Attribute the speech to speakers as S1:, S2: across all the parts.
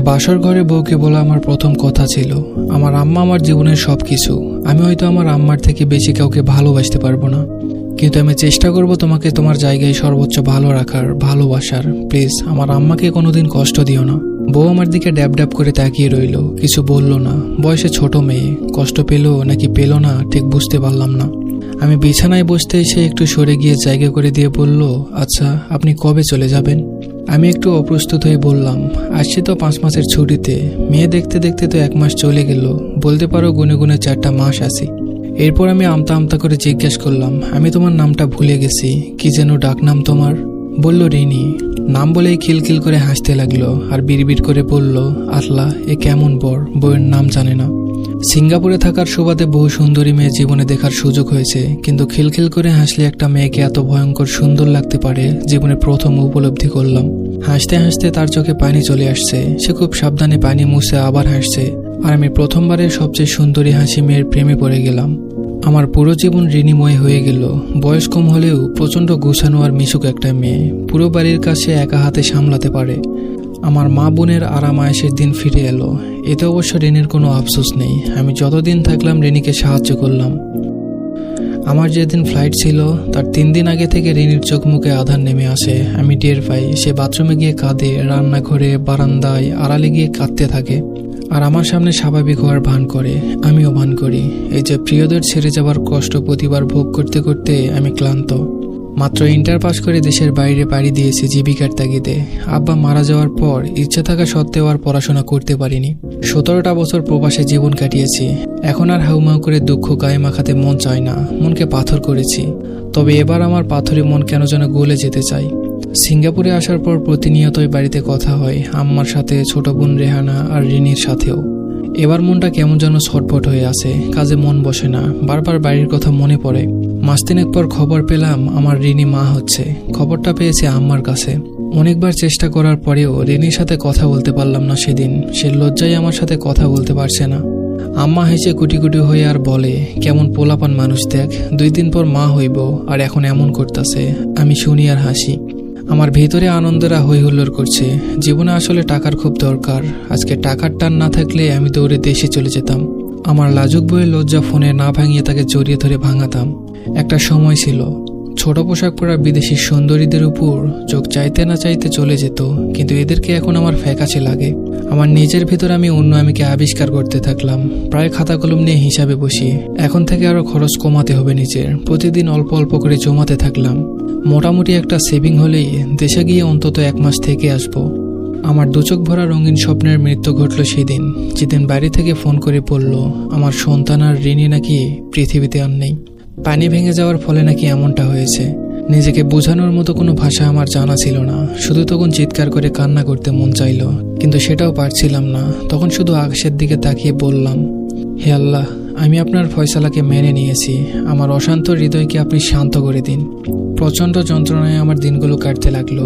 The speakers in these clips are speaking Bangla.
S1: বাসর ঘরে বউকে বলা আমার প্রথম কথা ছিল, আমার আম্মা আমার জীবনের সবকিছু। আমি হয়তো আমার আম্মার থেকে বেশি কাউকে ভালোবাসতে পারবো না, কিন্তু আমি চেষ্টা করব তোমাকে তোমার জায়গায় সর্বোচ্চ ভালো রাখার, ভালোবাসার। প্লিজ আমার আম্মাকে কোনোদিন কষ্ট দিও না। বউ আমার দিকে ড্যাব ড্যাব করে তাকিয়ে রইল, কিছু বলল না। বয়সে ছোট মেয়ে, কষ্ট পেল নাকি পেল না ঠিক বুঝতে পারলাম না। আমি বিছানায় বসতে এসে একটু সরে গিয়ে জায়গা করে দিয়ে বলল, আচ্ছা আপনি কবে চলে যাবেন? আমি একটু অপ্রস্তুত হয়ে বললাম, আসছি তো 5 মাসের ছুটিতে। মেয়ে দেখতে দেখতে তো 1 মাস চলে গেল, বলতে পারো গুনে গুনে 4টা মাস আছি। এরপর আমি আমতা আমতা করে জিজ্ঞেস করলাম, আমি তোমার নামটা ভুলে গেছি, কি যেন ডাক নাম তোমার? বলল রিনি। নাম বলেই খিলখিল করে হাসতে লাগলো আর বিড়বিড় করে বলল, আল্লাহ এ কেমন বর, বউয়ের নাম জানে না। সিঙ্গাপুরে থাকার সুবাদে বহু সুন্দরী মেয়ে জীবনে দেখার সুযোগ হয়েছে, কিন্তু খিলখিল করে হাসলে একটা মেয়েকে এত ভয়ঙ্কর সুন্দর লাগতে পারে জীবনে প্রথম উপলব্ধি করলাম। হাসতে হাসতে তার চোখে পানি চলে আসছে, সে খুব সাবধানে পানি মুছে আবার হাসছে, আর আমি প্রথমবারের সবচেয়ে সুন্দরী হাসি মেয়ের প্রেমে পড়ে গেলাম। আমার পুরো জীবন ঋণীময় হয়ে গেল। বয়স কম হলেও প্রচণ্ড গুছানো আর মিশুক একটা মেয়ে, পুরো বাড়ির কাছে একা হাতে সামলাতে পারে। আমার মা বোনের আরাম আয়েশের দিন ফিরে এলো। এতে অবশ্য ঋণীর কোনো আফসোস নেই। আমি যতদিন থাকলাম ঋণীকে সাহায্য করলাম। আমার যেদিন ফ্লাইট ছিল তার 3 দিন আগে থেকে ঋণীর চোখ মুখে আধার নেমে আসে। আমি টের পাই, সে বাথরুমে গিয়ে কাঁদে, রান্নাঘরে বারান্দায় আড়ালে গিয়ে কাঁদতে থাকে, আর আমার সামনে স্বাভাবিক হওয়ার ভান করে। আমিও ভান করি। এই যে প্রিয়দের ছেড়ে যাবার কষ্ট প্রতিবার ভোগ করতে করতে আমি ক্লান্ত। মাত্র ইন্টার পাস করে দেশের বাইরে পাড়ি দিয়েছি জীবিকার তাগিদে। আব্বা মারা যাওয়ার পর ইচ্ছা থাকা সত্ত্বেও আর পড়াশোনা করতে পারিনি। 17টা বছর প্রবাসে জীবন কাটিয়েছি। এখন আর হাউমাউ করে দুঃখ গায়ে মাখাতে মন চায় না, মনকে পাথর করেছি। তবে এবার আমার পাথরে মন কেন যেন গলে যেতে চাই। সিঙ্গাপুরে আসার পর প্রতিনিয়তই বাড়িতে কথা হয়, আম্মার সাথে, ছোট বোন রেহানা আর রিনির সাথেও। এবার মনটা কেমন যেন ছটফট হয়ে আছে, কাজে মন বসে না, বারবার বাড়ির কথা মনে পড়ে। মাস 3 পর খবর পেলাম আমার রিনি মা হচ্ছে। খবরটা পেয়েছে আম্মার কাছে। অনেকবার চেষ্টা করার পরেও রিনির সাথে কথা বলতে পারলাম না সেদিন। সে লজ্জায় আমার সাথে কথা বলতে পারছে না। আম্মা হেসে কুটি কুটি হয়ে আর বলে, কেমন পোলাপান মানুষ দেখ, 2 দিন পর মা হইব আর এখন এমন করতেছে। আমি শুনি আর হাসি। আমার ভেতরে আনন্দরা হই হুল্লোড় করছে। জীবনে আসলে টাকার খুব দরকার। আজকে টাকার টান না থাকলে আমি দৌড়ে দেশে চলে যেতাম। আমার লাজুক বইয়ের লজ্জা ফোনে না ভাঙিয়ে তাকে জড়িয়ে ধরে ভাঙাতাম। একটা সময় ছিল ছোট পোশাক পরা বিদেশি সুন্দরীদের উপর চোখ চাইতে না চাইতে চলে যেত, কিন্তু এদেরকে এখন আমার ফ্যাকাশে লাগে। আমার নিজের ভেতর আমি অন্য আমিকে আবিষ্কার করতে থাকলাম। প্রায় খাতা কলম নিয়ে হিসাবে বসি। এখন থেকে আরো খরচ কমাতে হবে নিজের। প্রতিদিন অল্প অল্প করে জমাতে থাকলাম। মোটামুটি একটা সেভিং হলেই দেশে গিয়ে অন্তত 1 মাস থেকে আসবো। আমার 2 চোখ ভরা রঙিন স্বপ্নের মৃত্যু ঘটল সেদিন, যেদিন বাড়ি থেকে ফোন করে বলল আমার সন্তান আর ঋণী নাকি পৃথিবীতে আর নেই। পানি ভেঙে যাওয়ার ফলে নাকি এমনটা হয়েছে। নিজেকে বোঝানোর মতো কোনো ভাষা আমার জানা ছিল না। শুধু তখন চিৎকার করে কান্না করতে মন চাইল, কিন্তু সেটাও পারছিলাম না। তখন শুধু আকাশের দিকে তাকিয়ে বললাম, হে আল্লাহ, আমি আপনার ফয়সালাকে মেনে নিয়েছি। আমার অশান্ত হৃদয়কে আপনি শান্ত করে দিন। প্রচণ্ড যন্ত্রণায় আমার দিনগুলো কাটতে লাগলো।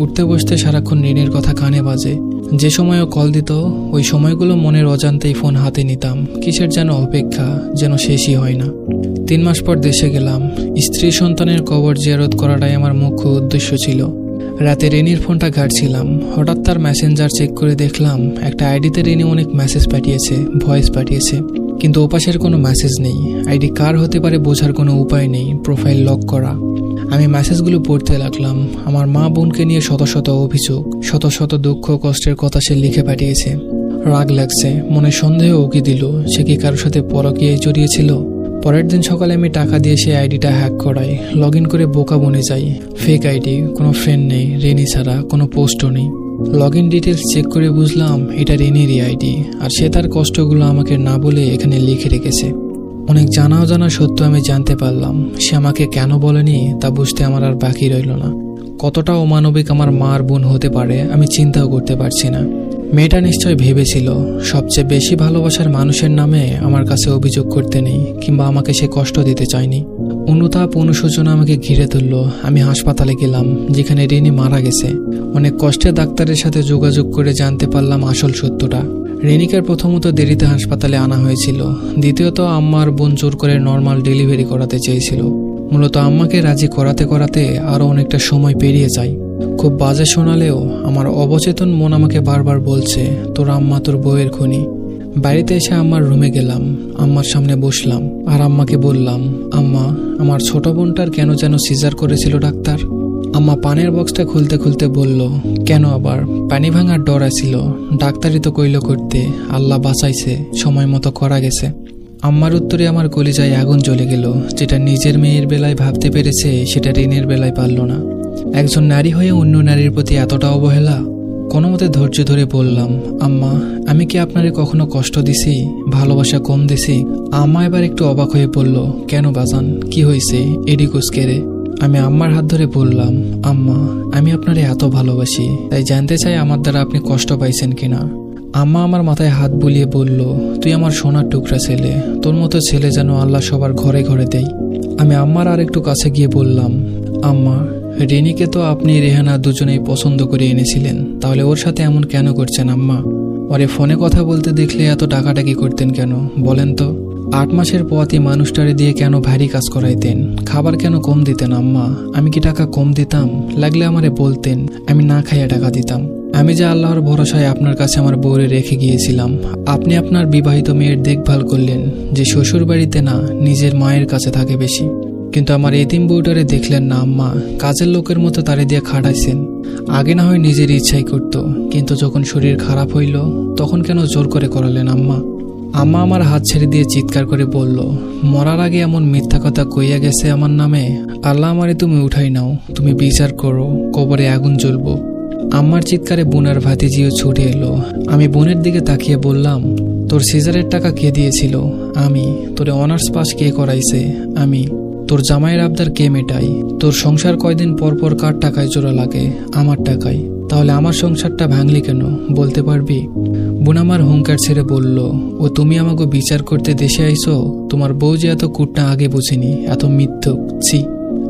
S1: উঠতে বসতে সারাক্ষণ ঋণের কথা কানে বাজে। যে সময়ও কল দিত ওই সময়গুলো মনের অজান্তেই ফোন হাতে নিতাম। কিসের যেন অপেক্ষা, যেন শেষই হয় না। 3 মাস পর দেশে গেলাম। স্ত্রী সন্তানের কবর জিয়ারত করাটাই আমার মুখ্য উদ্দেশ্য ছিল। রাতে রিনির ফোনটা ঘাটছিলাম। হঠাৎ তার মেসেঞ্জার চেক করে দেখলাম একটা আইডিতে রিনি অনেক মেসেজ পাঠিয়েছে, ভয়েস পাঠিয়েছে, কিন্তু ওপাশের কোনো মেসেজ নেই। আইডি কার হতে পারে বোঝার কোনো উপায় নেই, প্রোফাইল লক করা। আমি মেসেজগুলো পড়তে লাগলাম। আমার মা বোনকে নিয়ে শত শত অভিযোগ, শত শত দুঃখ কষ্টের কথা সে লিখে পাঠিয়েছে। রাগ লাগছে, মনে সন্দেহ উকি দিল, সে কি কারোর সাথে পরকীয়ায় জড়িয়েছিল। পরের দিন সকালে আমি টাকা দিয়ে সেই আইডিটা হ্যাক করাই। লগ ইন করে বোকা বনে যাই। ফেক আইডি, কোনো ফ্রেন্ড নেই, রিনি ছাড়া কোনো পোস্টও নেই। লগ ইন ডিটেলস চেক করে বুঝলাম এটা রিনিরই আইডি, আর সে তার কষ্টগুলো আমাকে না বলে এখানে লিখে রেখেছে। অনেক জানা অজানা সত্য আমি জানতে পারলাম। সে আমাকে কেন বলেনি তা বুঝতে আমার আর বাকি রইল না। কতটা অমানবিক আমার মা আর বোন হতে পারে আমি চিন্তাও করতে পারছি না। মেয়েটা নিশ্চয় ভেবেছিল সবচেয়ে বেশি ভালোবাসার মানুষের নামে আমার কাছে অভিযোগ করতে নেই, কিংবা আমাকে সে কষ্ট দিতে চায়নি। অনুতাপ, অনুশোচনা আমাকে ঘিরে ধরল। আমি হাসপাতালে গেলাম, যেখানে রিনি মারা গেছে। অনেক কষ্টে ডাক্তারের সাথে যোগাযোগ করে জানতে পারলাম আসল সত্যটা। রিনিকার প্রথমত দেরিতে হাসপাতালে আনা হয়েছিল, দ্বিতীয়ত আম্মার বোন জোর করে নর্মাল ডেলিভারি করাতে চেয়েছিল। মূলত আম্মাকে রাজি করাতে করাতে আরও অনেকটা সময় পেরিয়ে যায়। খুব বাজে শোনালেও আমার অবচেতন মন আমাকে বারবার বলছে, তোর আম্মা তোর বউয়ের খুনি। বাড়িতে এসে আম্মার রুমে গেলাম, আম্মার সামনে বসলাম আর আম্মাকে বললাম, আম্মা, আমার ছোট বোনটার কেন যেন সিজার করেছিল ডাক্তার। আম্মা পানের বক্সটা খুলতে খুলতে বলল, কেন আবার? পানি ভাঙার ডর আছিল, ডাক্তারই তো কইল করতে, আল্লাহ বাঁচাইছে, সময় মতো করা গেছে। আম্মার উত্তরে আমার কলিজায় আগুন জ্বলে গেল। যেটা নিজের মেয়ের বেলায় ভাবতে পেরেছে সেটা রিনের বেলায় পারল না। একজন নারী হয়ে অন্য নারীর প্রতি এতটা অবহেলা। কোনো মতে ধৈর্য ধরে বললাম, আম্মা, আমি কি আপনারে কখনো কষ্ট দিছি, ভালোবাসা কম দিছি? আম্মা এবার একটু অবাক হয়ে বলল, কেন বাজান, কি হয়েছে? এডিকুস কেড়ে। আমি আম্মার হাত ধরে বললাম, আম্মা, আমি আপনারে এত ভালোবাসি, তাই জানতে চাই আমার দ্বারা আপনি কষ্ট পাইছেন কিনা। আম্মা আমার মাথায় হাত বুলিয়ে বলল, তুই আমার সোনার টুকরা ছেলে, তোর মতো ছেলে যেন আল্লাহ সবার ঘরে ঘরে দেয়। আমি আম্মার আর একটু কাছে গিয়ে বললাম, আম্মা, রিনিকে তো আপনি রেহানা দুজনেই পছন্দ করে এনেছিলেন, তাহলে ওর সাথে এমন কেন করছেন আম্মা? ওরে ফোনে কথা বলতে দেখলে এত ডাকাডাকি করতেন কেন বলেন তো? 8 মাসের পথই মানুষটারে দিয়ে কেন ভারী কাজ করাইতেন? খাবার কেন কম দিতেন আম্মা? আমি কি টাকা কম দিতাম? লাগলে আমারে বলতেন, আমি না খাইয়া টাকা দিতাম। আমি যে আল্লাহর ভরসায় আপনার কাছে আমার বউরে রেখে গিয়েছিলাম, আপনি আপনার বিবাহিত মেয়ের দেখভাল করলেন, যে শ্বশুর বাড়িতে না নিজের মায়ের কাছে থাকে বেশি। কিন্তু আমার এতিম বউটারে দেখলেন না আম্মা, কাজের লোকের মতো তারে দিয়ে খাটাইছেন। আগে না হয় নিজের ইচ্ছাই করত, কিন্তু যখন শরীর খারাপ হইল তখন কেন জোর করে করালেন আম্মা? আম্মা আমার হাত ছেড়ে দিয়ে চিৎকার করে বলল, মরার আগে এমন মিথ্যা কথা কইয়া গেছে আমার নামে, আল্লাহ আমারে তুমি উঠাই নাও, তুমি বিচার করো, কবরে আগুন জ্বলবো। আম্মার চিৎকারে বোনার ভাতিজিও ছুটে এলো। আমি বোনের দিকে তাকিয়ে বললাম, তোর সিজারের টাকা কে দিয়েছিল? আমি। তোরে অনার্স পাস কে করাইছে? আমি। তোর জামাইয়ের আবদার কে মেটাই? তোর সংসার কয়দিন পর পর কার টাকায় জোড়া লাগে? আমার টাকায়। তাহলে আমার সংসারটা ভাঙলি কেন বলতে পারবি? বোন আমার হুঙ্কার ছেড়ে বলল, ও তুমি আমাকে বিচার করতে দেশে আইছো? তোমার বউ যে এত কুটনা আগে বুঝিনি, এত মিথ্যুক, ছি।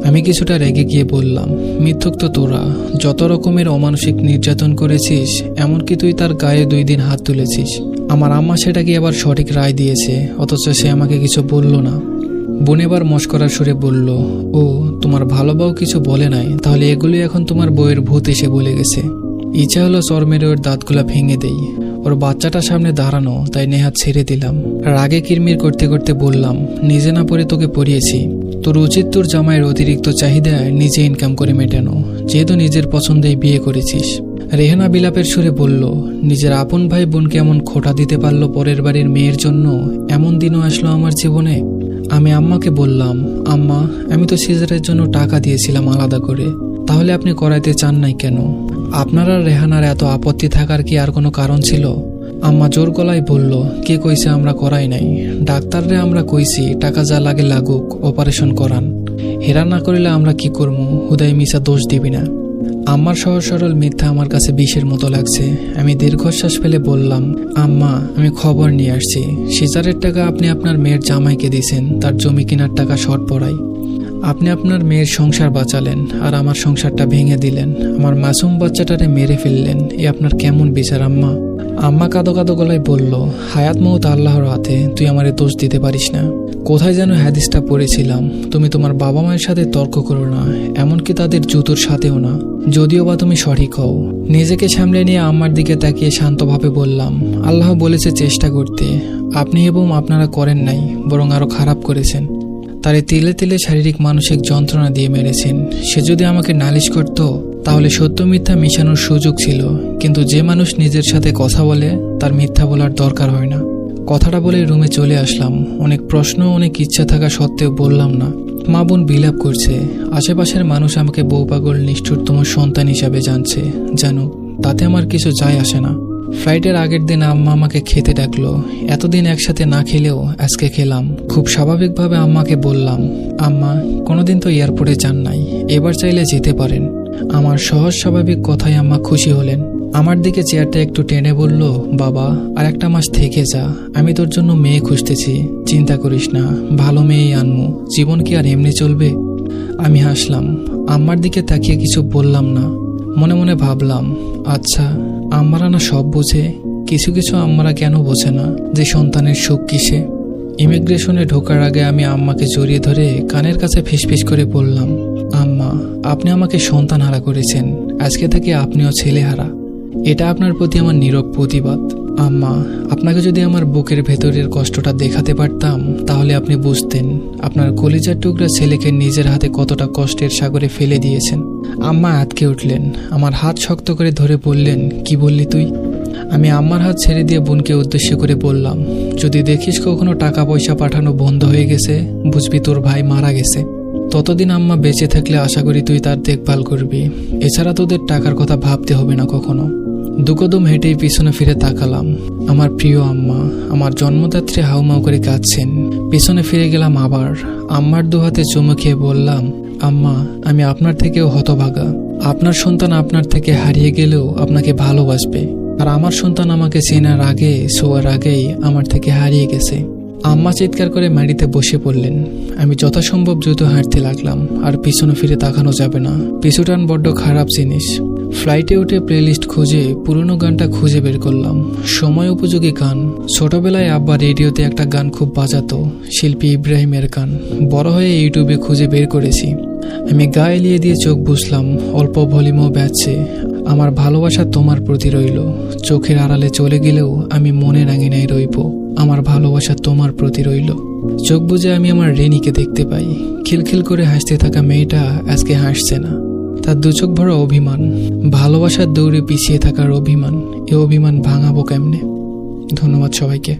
S1: আমি কিছুটা রেগে গিয়ে বললাম, মিথ্যুক তো তোরা, যত রকমের অমানসিক নির্যাতন করেছিস, এমনকি তুই তার গায়ে 2 দিন হাত তুলেছিস। আমার আম্মা সেটাকে আবার সঠিক রায় দিয়েছে, অথচ সে আমাকে কিছু বলল না। বোন এবার মস্করার সুরে বলল, ও তোমার ভালো বউ কিছু বলে নাই, তাহলে এগুলি এখন তোমার বউয়ের ভূত এসে বলে গেছে। ইচ্ছা হলো চর মেরে ওর দাঁতগুলা ভেঙে দেই। ওর বাচ্চাটা সামনে দাঁড়ানো, তাই নেহাত ছেড়ে দিলাম। রাগে কিরমির করতে করতে বললাম, নিজে না পড়ে তোকে পড়িয়েছি। তোর উচিত তোর জামাইয়ের অতিরিক্ত চাহিদা নিজে ইনকাম করে মেটানো, যেহেতু নিজের পছন্দেই বিয়ে করেছিস। রেহানা বিলাপের সুরে বলল, নিজের আপন ভাই বোনকে এমন খোঁটা দিতে পারলো পরের বাড়ির মেয়ের জন্য? এমন দিনও আসলো আমার জীবনে। আমি আম্মাকে বললাম, আম্মা, আমি তো সিজারের জন্য টাকা দিয়েছিলাম আলাদা করে, তাহলে আপনি করাইতে চান নাই কেন? আপনার আর রেহানার এত আপত্তি থাকার কি আর কোনো কারণ ছিল? আম্মা জোর গলায় বলল, কে কইছে আমরা করাই নাই? ডাক্তাররে আমরা কইছি টাকা যা লাগে লাগুক, অপারেশন করান। হেরা না করিলে আমরা কি করবো? হুদাই মিশা দোষ দিবি না। আম্মার সহজ সরল মিথ্যা আমার কাছে বিষের মতো লাগছে। আমি দীর্ঘশ্বাস ফেলে বললাম, আম্মা, আমি খবর নিয়ে আসছি। সিজারের টাকা আপনি আপনার মেয়ের জামাইকে দিয়েছেন, তার জমি কেনার টাকা শর্ট পড়াই। আপনি আপনার মেয়ের সংসার বাঁচালেন আর আমার সংসারটা ভেঙে দিলেন। আমার মাসুম বাচ্চাটারে মেরে ফেললেন। এ আপনার কেমন বিচার আম্মা? আম্মা কাঁদো কাঁদো গলায় বলল, হায়াত মৌত আল্লাহর হাতে, তুই আমারে দোষ দিতে পারিস না। কোথায় যেন হাদিসটা পড়েছিলাম, তুমি তোমার বাবা মায়ের সাথে তর্ক করো না, এমনকি তাদের জুতোর সাথেও না, যদিও বা তুমি সঠিক হও। নিজেকে সামলে নিয়ে আম্মার দিকে তাকিয়ে শান্তভাবে বললাম, আল্লাহ বলেছে চেষ্টা করতে, আপনি এবং আপনারা করেন নাই, বরং আরো খারাপ করেছেন। তারে তিলে তিলে শারীরিক মানসিক যন্ত্রণা দিয়ে মেরেছেন। সে যদি আমাকে নালিশ করত তাহলে সত্য মিথ্যা মিশানোর সুযোগ ছিল, কিন্তু যে মানুষ নিজের সাথে কথা বলে তার মিথ্যা বলার দরকার হয় না। কথাটা বলে রুমে চলে আসলাম। অনেক প্রশ্ন, অনেক ইচ্ছা থাকা সত্ত্বেও বললাম না। মা বোন বিলাপ করছে, আশেপাশের মানুষ আমাকে বউ পাগল নিষ্ঠুরতম সন্তান হিসাবে জানছে। জানো, তাতে আমার কিছু যায় আসে না। ফ্লাইটের আগের দিন আম্মা আমাকে খেতে ডাকলো। এতদিন একসাথে না খেলেও আজকে খেলাম। খুব স্বাভাবিকভাবে আম্মাকে বললাম, আম্মা, কোনোদিন তো এয়ারপোর্টে যান নাই, এবার চাইলে যেতে পারেন। আমার সহজ স্বাভাবিক কথায় আম্মা খুশি হলেন। আমার দিকে চেয়ারটা একটু টেনে বলল, বাবা, আর 1 মাস থেকে যা, আমি তোর জন্য মেয়ে খুঁজতেছি, চিন্তা করিস না, ভালো মেয়েই আনমু। জীবন কি আর এমনি চলবে? আমি হাসলাম। আম্মার দিকে তাকিয়ে কিছু বললাম না। মনে মনে ভাবলাম, আচ্ছা, আম্মারা না সব বোঝে, কিছু কিছু আম্মারা কেন বোঝে না যে সন্তানের সুখ কিসে। ইমিগ্রেশনে ঢোকার আগে আমি আম্মাকে জড়িয়ে ধরে কানের কাছে ফিসফিস করে বললাম, আম্মা, আপনি আমাকে সন্তান হারা করেছেন, আজকে থেকে আপনিও ছেলেহারা। এটা আপনার প্রতি আমার নীরব প্রতিবাদ। আম্মা, আপনাকে যদি আমার বুকের ভেতরের কষ্টটা দেখাতে পারতাম তাহলে আপনি বুঝতেন আপনার কলিজার টুকরা ছেলেকে নিজের হাতে কতটা কষ্টের সাগরে ফেলে দিয়েছেন। আম্মা আঁতকে উঠলেন, আমার হাত শক্ত করে ধরে বললেন, কি বললি তুই? আমি আম্মার হাত ছেড়ে দিয়ে বোনকে উদ্দেশ্য করে বললাম, যদি দেখিস কখনো টাকা পয়সা পাঠানো বন্ধ হয়ে গেছে, বুঝবি তোর ভাই মারা গেছে। ততদিন আম্মা বেঁচে থাকলে আশা করি তুই তার দেখভাল করবি। এছাড়া তোদের টাকার কথা ভাবতে হবে না কখনো। দুকদম হেঁটেই পিছনে ফিরে তাকালাম। আমার প্রিয় আম্মা আমার জন্মদাত্রী হাউমাউ করে কাঁদছেন। পিছনে ফিরে গেলাম আবার। আম্মার দুহাতে চুমু খেয়ে বললাম, আম্মা, আমি আপনার থেকেও হতভাগা। আপনার সন্তান আপনার থেকে হারিয়ে গেলেও আপনাকে ভালোবাসবে, আর আমার সন্তান আমাকে চেনার আগে শোয়ার আগেই আমার থেকে হারিয়ে গেছে। আম্মা চিৎকার করে মাটিতে বসে পড়লেন। আমি যথাসম্ভব দ্রুত হাঁটতে লাগলাম। আর পিছনে ফিরে তাকানো যাবে না, পিছুটান বড্ড খারাপ জিনিস। ফ্লাইটে উঠে প্লেলিস্ট খুঁজে পুরনো গানটা খুঁজে বের করলাম, সময় উপযোগী গান। ছোটবেলায় আব্বা রেডিওতে একটা গান খুব বাজাতো, শিল্পী ইব্রাহিমের গান। বড় হয়ে ইউটিউবে খুঁজে বের করেছি। আমি গা এলিয়ে দিয়ে চোখ বুঝলাম, অল্প ভলিউমও বাজছে। আমার ভালোবাসা তোমার প্রতি রইল, চোখের আড়ালে চলে গেলেও আমি মনের আঙিনায় রইব। আমার ভালোবাসা তোমার প্রতি রইল। চোখ বুজে আমি আমার রেনিকে দেখতে পাই। খিলখিল করে হাসতে থাকা মেয়েটা আজকে হাসছে না, তার দু চোখ ভরা অভিমান, ভালোবাসার দৌড়ে পিছিয়ে থাকার অভিমান। এ অভিমান ভাঙাবো কেমনে? ধন্যবাদ সবাইকে।